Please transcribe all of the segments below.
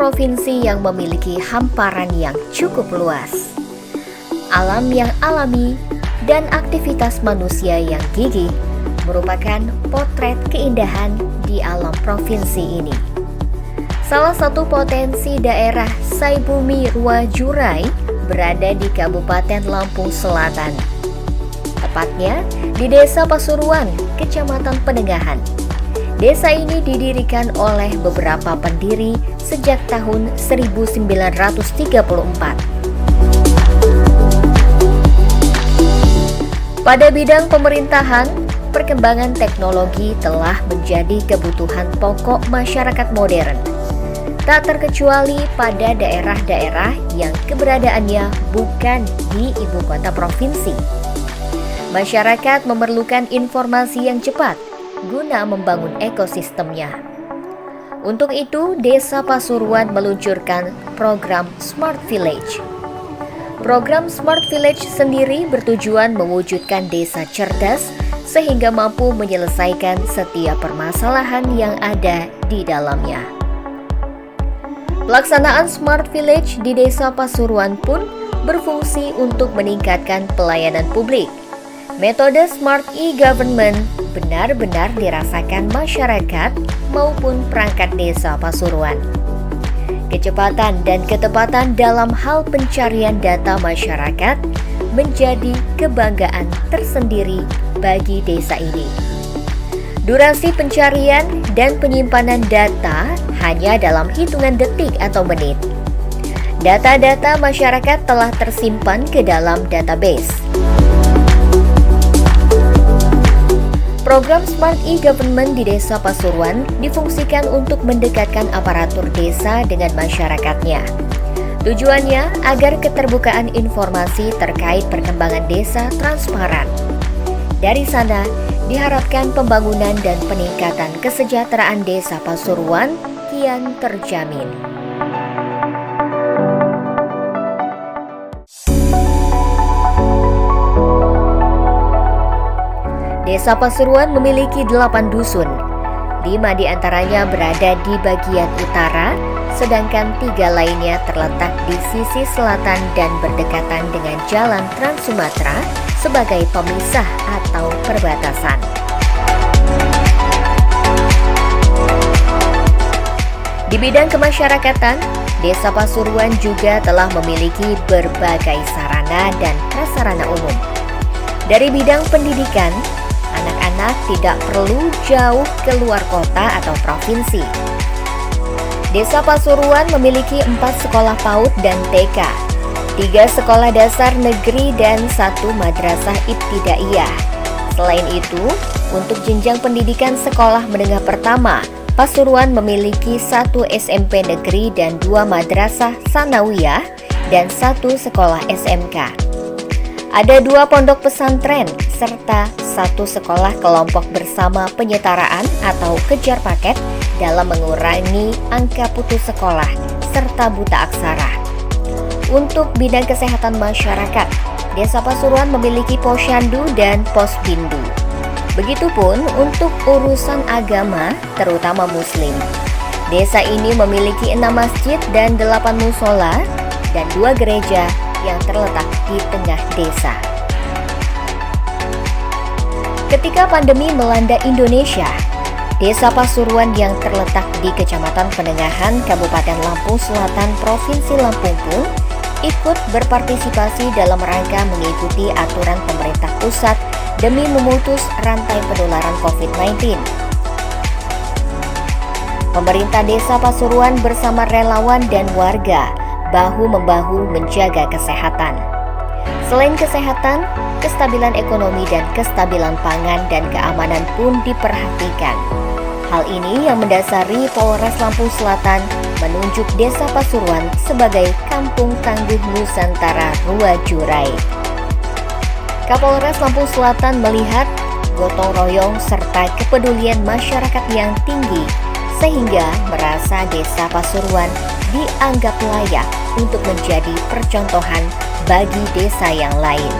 provinsi yang memiliki hamparan yang cukup luas, alam yang alami, dan aktivitas manusia yang gigih merupakan potret keindahan di alam provinsi ini. Salah satu potensi daerah Saibumi Ruwajurai berada di Kabupaten Lampung Selatan. Tepatnya di Desa Pasuruan, Kecamatan Penengahan. Desa ini didirikan oleh beberapa pendiri sejak tahun 1934. Pada bidang pemerintahan, perkembangan teknologi telah menjadi kebutuhan pokok masyarakat modern, tak terkecuali pada daerah-daerah yang keberadaannya bukan di ibu kota provinsi. Masyarakat memerlukan informasi yang cepat guna membangun ekosistemnya. Untuk itu, Desa Pasuruan meluncurkan program Smart Village. Program Smart Village sendiri bertujuan mewujudkan desa cerdas sehingga mampu menyelesaikan setiap permasalahan yang ada di dalamnya. Pelaksanaan Smart Village di Desa Pasuruan pun berfungsi untuk meningkatkan pelayanan publik. Metode Smart E-Government benar-benar dirasakan masyarakat maupun perangkat desa Pasuruan. Kecepatan dan ketepatan dalam hal pencarian data masyarakat menjadi kebanggaan tersendiri bagi desa ini. Durasi pencarian dan penyimpanan data hanya dalam hitungan detik atau menit. Data-data masyarakat telah tersimpan ke dalam database. Program Smart E-Government di Desa Pasuruan difungsikan untuk mendekatkan aparatur desa dengan masyarakatnya. Tujuannya agar keterbukaan informasi terkait perkembangan desa transparan. Dari sana, diharapkan pembangunan dan peningkatan kesejahteraan Desa Pasuruan kian terjamin. Desa Pasuruan memiliki 8 dusun. 5 diantaranya berada di bagian utara, sedangkan 3 lainnya terletak di sisi selatan dan berdekatan dengan Jalan Trans Sumatera sebagai pemisah atau perbatasan. Di bidang kemasyarakatan, Desa Pasuruan juga telah memiliki berbagai sarana dan prasarana umum. Dari bidang pendidikan, anak-anak tidak perlu jauh keluar kota atau provinsi. Desa Pasuruan memiliki 4 sekolah PAUD dan TK, 3 sekolah dasar negeri dan 1 madrasah ibtidaiyah. Selain itu, untuk jenjang pendidikan sekolah menengah pertama, Pasuruan memiliki 1 SMP negeri dan 2 madrasah sanawiyah dan 1 sekolah SMK. Ada 2 pondok pesantren serta 1 sekolah kelompok bersama penyetaraan atau kejar paket dalam mengurangi angka putus sekolah serta buta aksara. Untuk bidang kesehatan masyarakat, Desa Pasuruan memiliki posyandu dan posbindu. Begitupun untuk urusan agama, terutama Muslim. Desa ini memiliki 6 masjid dan 8 musola dan 2 gereja yang terletak di tengah desa. Ketika pandemi melanda Indonesia, Desa Pasuruan yang terletak di Kecamatan Penengahan, Kabupaten Lampung Selatan, Provinsi Lampung pun ikut berpartisipasi dalam rangka mengikuti aturan pemerintah pusat demi memutus rantai penularan COVID-19. Pemerintah Desa Pasuruan bersama relawan dan warga bahu-membahu menjaga kesehatan. Selain kesehatan, kestabilan ekonomi dan kestabilan pangan dan keamanan pun diperhatikan. Hal ini yang mendasari Polres Lampung Selatan menunjuk Desa Pasuruan sebagai Kampung Tangguh Nusantara Ruwajurai. Kapolres Lampung Selatan melihat gotong royong serta kepedulian masyarakat yang tinggi sehingga merasa Desa Pasuruan dianggap layak untuk menjadi percontohan bagi desa yang lain.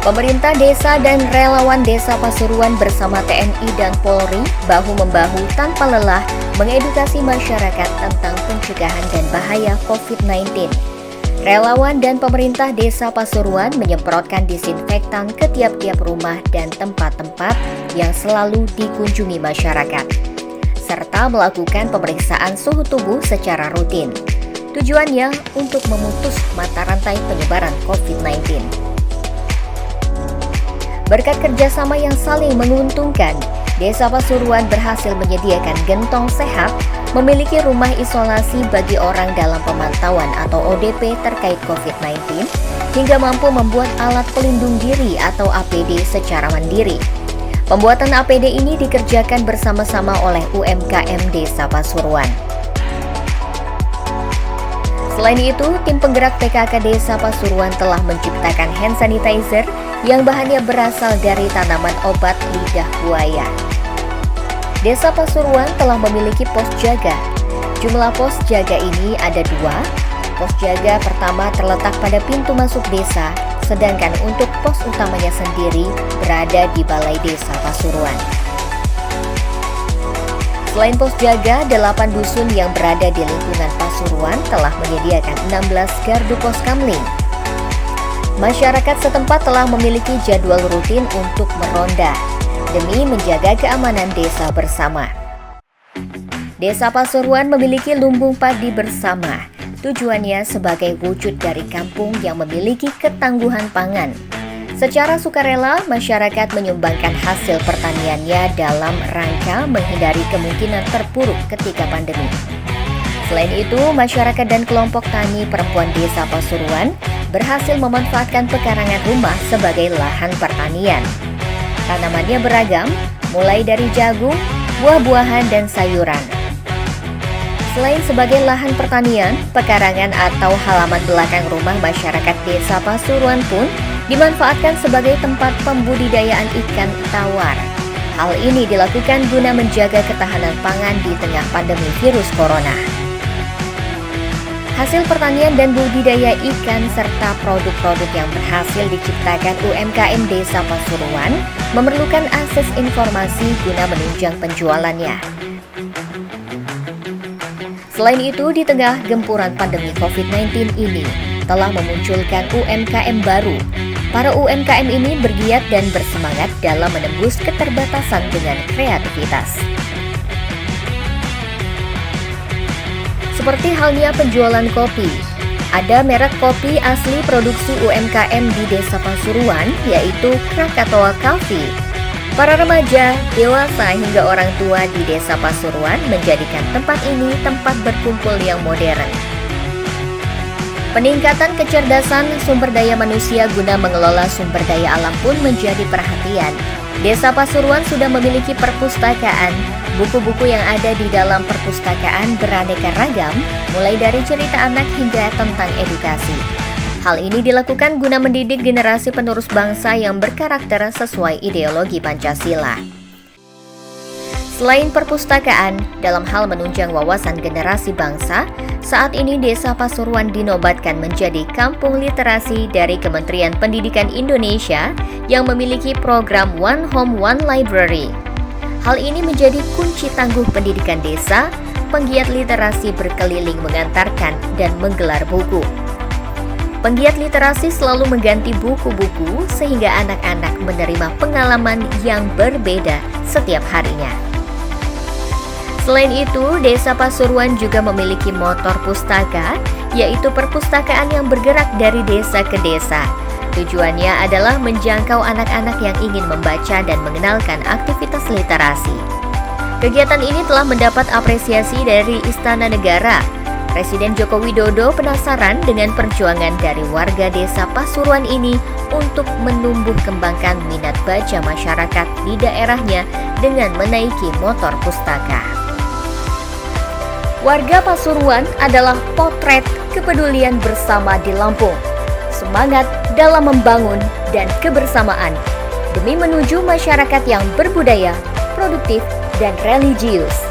Pemerintah desa dan relawan desa Pasuruan bersama TNI dan Polri bahu-membahu tanpa lelah mengedukasi masyarakat tentang pencegahan dan bahaya COVID-19. Relawan dan pemerintah desa Pasuruan menyemprotkan disinfektan ke tiap-tiap rumah dan tempat-tempat yang selalu dikunjungi masyarakat, serta melakukan pemeriksaan suhu tubuh secara rutin. Tujuannya untuk memutus mata rantai penyebaran COVID-19. Berkat kerjasama yang saling menguntungkan, Desa Pasuruan berhasil menyediakan gentong sehat, memiliki rumah isolasi bagi orang dalam pemantauan atau ODP terkait COVID-19, hingga mampu membuat alat pelindung diri atau APD secara mandiri. Pembuatan APD ini dikerjakan bersama-sama oleh UMKM Desa Pasuruan. Selain itu, tim penggerak PKK Desa Pasuruan telah menciptakan hand sanitizer yang bahannya berasal dari tanaman obat lidah buaya. Desa Pasuruan telah memiliki pos jaga. Jumlah pos jaga ini ada 2. Pos jaga pertama terletak pada pintu masuk desa, sedangkan untuk pos utamanya sendiri berada di Balai Desa Pasuruan. Selain pos jaga, 8 dusun yang berada di lingkungan Pasuruan telah menyediakan 16 gardu pos kamling. Masyarakat setempat telah memiliki jadwal rutin untuk meronda demi menjaga keamanan desa bersama. Desa Pasuruan memiliki lumbung padi bersama. Tujuannya sebagai wujud dari kampung yang memiliki ketangguhan pangan. Secara sukarela, masyarakat menyumbangkan hasil pertaniannya dalam rangka menghindari kemungkinan terpuruk ketika pandemi. Selain itu, masyarakat dan kelompok tani perempuan Desa Pasuruan berhasil memanfaatkan pekarangan rumah sebagai lahan pertanian. Tanamannya beragam, mulai dari jagung, buah-buahan, dan sayuran. Selain sebagai lahan pertanian, pekarangan atau halaman belakang rumah masyarakat Desa Pasuruan pun dimanfaatkan sebagai tempat pembudidayaan ikan tawar. Hal ini dilakukan guna menjaga ketahanan pangan di tengah pandemi virus corona. Hasil pertanian dan budidaya ikan serta produk-produk yang berhasil diciptakan UMKM Desa Pasuruan memerlukan akses informasi guna menunjang penjualannya. Selain itu, di tengah gempuran pandemi COVID-19 ini telah memunculkan UMKM baru. Para UMKM ini bergiat dan bersemangat dalam menembus keterbatasan dengan kreativitas. Seperti halnya penjualan kopi, ada merek kopi asli produksi UMKM di Desa Pasuruan, yaitu Krakatoa Coffee. Para remaja, dewasa hingga orang tua di Desa Pasuruan menjadikan tempat ini tempat berkumpul yang modern. Peningkatan kecerdasan sumber daya manusia guna mengelola sumber daya alam pun menjadi perhatian. Desa Pasuruan sudah memiliki perpustakaan. Buku-buku yang ada di dalam perpustakaan beraneka ragam, mulai dari cerita anak hingga tentang edukasi. Hal ini dilakukan guna mendidik generasi penerus bangsa yang berkarakter sesuai ideologi Pancasila. Selain perpustakaan, dalam hal menunjang wawasan generasi bangsa, saat ini Desa Pasuruan dinobatkan menjadi kampung literasi dari Kementerian Pendidikan Indonesia yang memiliki program One Home One Library. Hal ini menjadi kunci tangguh pendidikan desa, penggiat literasi berkeliling mengantarkan dan menggelar buku. Penggiat literasi selalu mengganti buku-buku sehingga anak-anak menerima pengalaman yang berbeda setiap harinya. Selain itu, Desa Pasuruan juga memiliki motor pustaka, yaitu perpustakaan yang bergerak dari desa ke desa. Tujuannya adalah menjangkau anak-anak yang ingin membaca dan mengenalkan aktivitas literasi. Kegiatan ini telah mendapat apresiasi dari Istana Negara. Presiden Joko Widodo penasaran dengan perjuangan dari warga Desa Pasuruan ini untuk menumbuh kembangkan minat baca masyarakat di daerahnya dengan menaiki motor pustaka. Warga Pasuruan adalah potret kepedulian bersama di Lampung. Semangat dalam membangun dan kebersamaan demi menuju masyarakat yang berbudaya, produktif, dan religius.